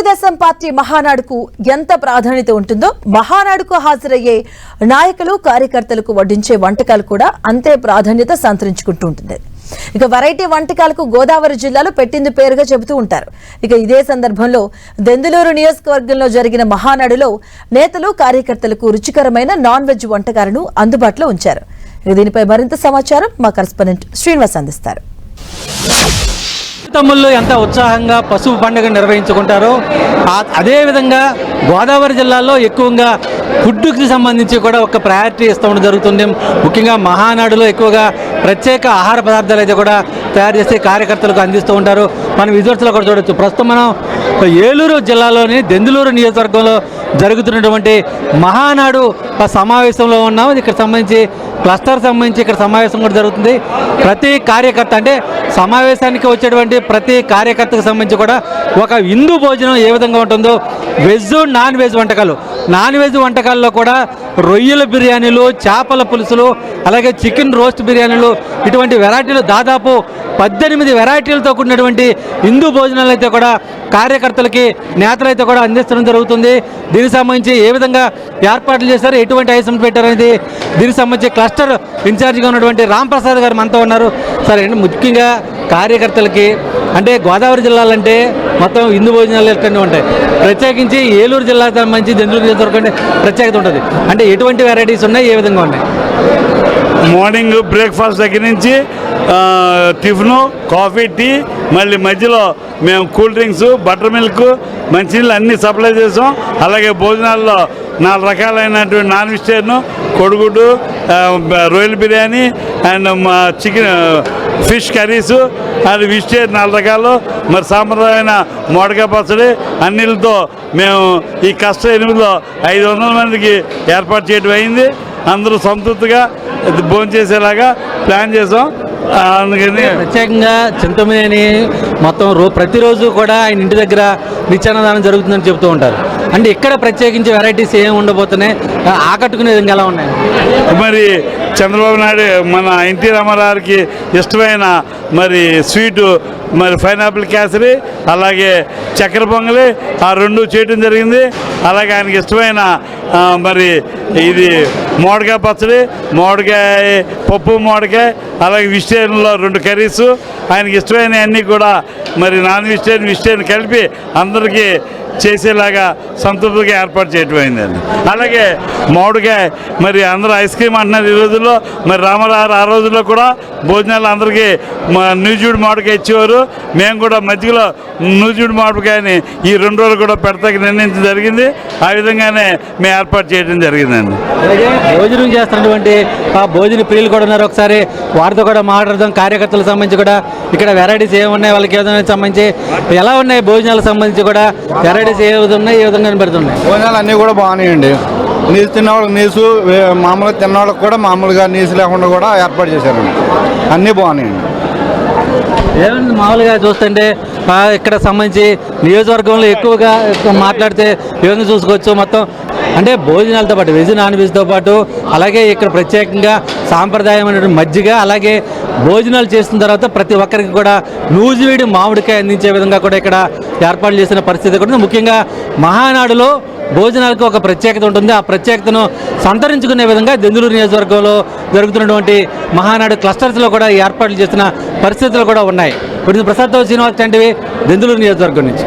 Telugu Desam party మహానాడుకు ఎంత ప్రాధాన్యత ఉంటుందో మహానాడుకు హాజరయ్యే నాయకులు కార్యకర్తలకు వడ్డించే వంటకాలు కూడా అంతే ప్రాధాన్యత సంతరించుకుంటూ ఉంటుంది. ఇక వెరైటీ వంటకాలకు గోదావరి జిల్లాలో పెట్టింది పేరుగా చెబుతూ ఉంటారు. ఇక ఇదే సందర్భంలో దెందులూరు నియోజకవర్గంలో జరిగిన మహానాడులో నేతలు కార్యకర్తలకు రుచికరమైన నాన్ వెజ్ వంటకాలను అందుబాటులో ఉంచారు. దీనిపై మరింత సమాచారం మా కరెస్పాండెంట్ శ్రీనివాస్ అందిస్తారు. తమ్ముళ్ళు ఎంత ఉత్సాహంగా పసుపు పండుగ నిర్వహించుకుంటారో అదేవిధంగా గోదావరి జిల్లాలో ఎక్కువగా ఫుడ్కి సంబంధించి కూడా ఒక ప్రయారిటీ ఇస్తూ ఉండడం జరుగుతుంది. ముఖ్యంగా మహానాడులో ఎక్కువగా ప్రత్యేక ఆహార పదార్థాలు అయితే కూడా తయారు చేసి కార్యకర్తలకు అందిస్తూ ఉంటారు. మనం విజువల్స్లో కూడా చూడొచ్చు. ప్రస్తుతం మనం ఏలూరు జిల్లాలోని దెందులూరు నియోజకవర్గంలో జరుగుతున్నటువంటి మహానాడు సమావేశంలో ఉన్నాం. ఇక్కడ సంబంధించి క్లస్టర్ సంబంధించి ఇక్కడ సమావేశం కూడా జరుగుతుంది. ప్రతి కార్యకర్త అంటే సమావేశానికి వచ్చేటువంటి ప్రతి కార్యకర్తకు సంబంధించి కూడా ఒక విందు భోజనం ఏ విధంగా ఉంటుందో వెజ్ నాన్ వెజ్ వంటకాల్లో కూడా రొయ్యల బిర్యానీలు, చేపల పులుసులు, అలాగే చికెన్ రోస్ట్ బిర్యానీలు, ఇటువంటి వెరైటీలు దాదాపు 18 వెరైటీలతో కూడినటువంటి హిందూ భోజనాలు అయితే కూడా కార్యకర్తలకి నేతలైతే కూడా అందించడం జరుగుతుంది. దీనికి సంబంధించి ఏ విధంగా ఏర్పాట్లు చేశారు, ఎటువంటి ఐటమ్స్ పెట్టారనేది దీనికి సంబంధించి క్లస్టర్ ఇన్ఛార్జిగా ఉన్నటువంటి రాంప్రసాద్ గారు మనతో ఉన్నారు. సరే అండి, ముఖ్యంగా కార్యకర్తలకి అంటే గోదావరి జిల్లాలంటే మొత్తం హిందూ భోజనాలు ఎక్కడనే ఉంటాయి. ప్రత్యేకించి ఏలూరు జిల్లాకు సంబంధించి దెందులూరు నియోజకవర్గం ప్రత్యేకత ఉంటుంది. అంటే ఎటువంటి వెరైటీస్ ఉన్నాయి, ఏ విధంగా ఉన్నాయి? మార్నింగ్ బ్రేక్ఫాస్ట్ దగ్గర నుంచి టిఫిను, కాఫీ, టీ, మళ్ళీ మధ్యలో మేము కూల్ డ్రింక్స్, బటర్ మిల్క్, మంచినీళ్ళు అన్నీ సప్లై చేసాం. అలాగే భోజనాల్లో 4 రకాలైనటువంటి నాన్ వెజిటేరియన్, కొడుగుడ్డు, రొయ్యల biryani and chicken fish curries and vegetarian 4 రకాలు, మరి సాంప్రదాయమైన మోడకాయ పచ్చడి అన్నిలతో మేము ఈ కష్ట 8లో 500 మందికి ఏర్పాటు చేయడం అయింది. అందరూ సంతృప్తిగా భోంచేసేలాగా ప్లాన్ చేసాం. అందుకని ప్రత్యేకంగా చింతమనేని మొత్తం ప్రతిరోజు కూడా ఆయన ఇంటి దగ్గర నిత్యాన్నదానం జరుగుతుందని చెప్తూ ఉంటారు. అంటే ఇక్కడ ప్రత్యేకించి వెరైటీస్ ఏమి ఉండబోతున్నాయి, ఆకట్టుకునే విధంగా ఎలా ఉన్నాయి? మరి చంద్రబాబు నాయుడు మన ఎన్టీ రామారావుకి ఇష్టమైన మరి స్వీటు, మరి పైనాపిల్ కేసరి, అలాగే చక్కెర పొంగలి, ఆ 2 చేయడం జరిగింది. అలాగే ఆయనకి ఇష్టమైన మరి ఇది మోడకాయ పచ్చడి, మోడకాయ పప్పు, మోడకాయ, అలాగే వెజిటేరియన్లో 2 కర్రీస్, ఆయనకి ఇష్టమైన అన్నీ కూడా మరి నాన్ వెజిటేరియన్ కలిపి అందరికీ చేసేలాగా సంతృప్తిగా ఏర్పాటు చేయటం అయిందండి. అలాగే మామిడికాయ మరి అందరూ ఐస్ క్రీమ్ అంటున్నారు ఈ రోజుల్లో. మరి రామారావు ఆ రోజుల్లో కూడా భోజనాలు అందరికీ న్యూజూడ్ మామిడికాయ ఇచ్చేవారు. మేము కూడా మధ్యలో న్యూజూడ్ మామిడికాయని ఈ 2 రోజులు కూడా పెడతాకి నిర్ణయించడం జరిగింది. ఆ విధంగానే మేము ఏర్పాటు చేయడం జరిగిందండి. అలాగే భోజనం చేస్తున్నటువంటి భోజన ప్రియులు కూడా ఉన్నారు. ఒకసారి వారితో కూడా మాట్లాడదాం. కార్యకర్తలకు సంబంధించి కూడా ఇక్కడ వెరైటీస్ ఏమున్నాయి, వాళ్ళకి ఏదైనా సంబంధించి ఎలా ఉన్నాయి, భోజనాలకు సంబంధించి కూడా వెరైటీస్ ఏ విధంగా ఉన్నాయి, ఏ విధంగా పెడుతున్నాయి? భోజనాలు అన్నీ కూడా బాగున్నాయండి. నీసు తిన్నవాళ్ళకి నీసు, మామూలుగా తిన్నవాళ్ళకి కూడా మామూలుగా నీసు లేకుండా కూడా ఏర్పాటు చేశారండి. అన్నీ బాగున్నాయండి. ఏమైంది మామూలుగా చూస్తుంటే ఇక్కడ సంబంధించి నియోజకవర్గంలో ఎక్కువగా మాట్లాడితే ఏ విధంగా చూసుకోవచ్చు మొత్తం అంటే భోజనాలతో పాటు వెజ్ నాన్ వెజ్తో పాటు అలాగే ఇక్కడ ప్రత్యేకంగా సాంప్రదాయమైన మజ్జిగ, అలాగే భోజనాలు చేసిన తర్వాత ప్రతి ఒక్కరికి కూడా నూజివీడి మామిడికాయ అందించే విధంగా కూడా ఇక్కడ ఏర్పాటు చేసిన పరిస్థితి కూడా. ముఖ్యంగా మహానాడులో భోజనాలకు ఒక ప్రత్యేకత ఉంటుంది. ఆ ప్రత్యేకతను సంతరించుకునే విధంగా దెందులూరు నియోజకవర్గంలో జరుగుతున్నటువంటి మహానాడు క్లస్టర్స్లో కూడా ఏర్పాట్లు చేసిన పరిస్థితులు కూడా ఉన్నాయి. ప్రసాద్ శ్రీనివాస్ టీవీ, దెందులూరు నియోజకవర్గం నుంచి.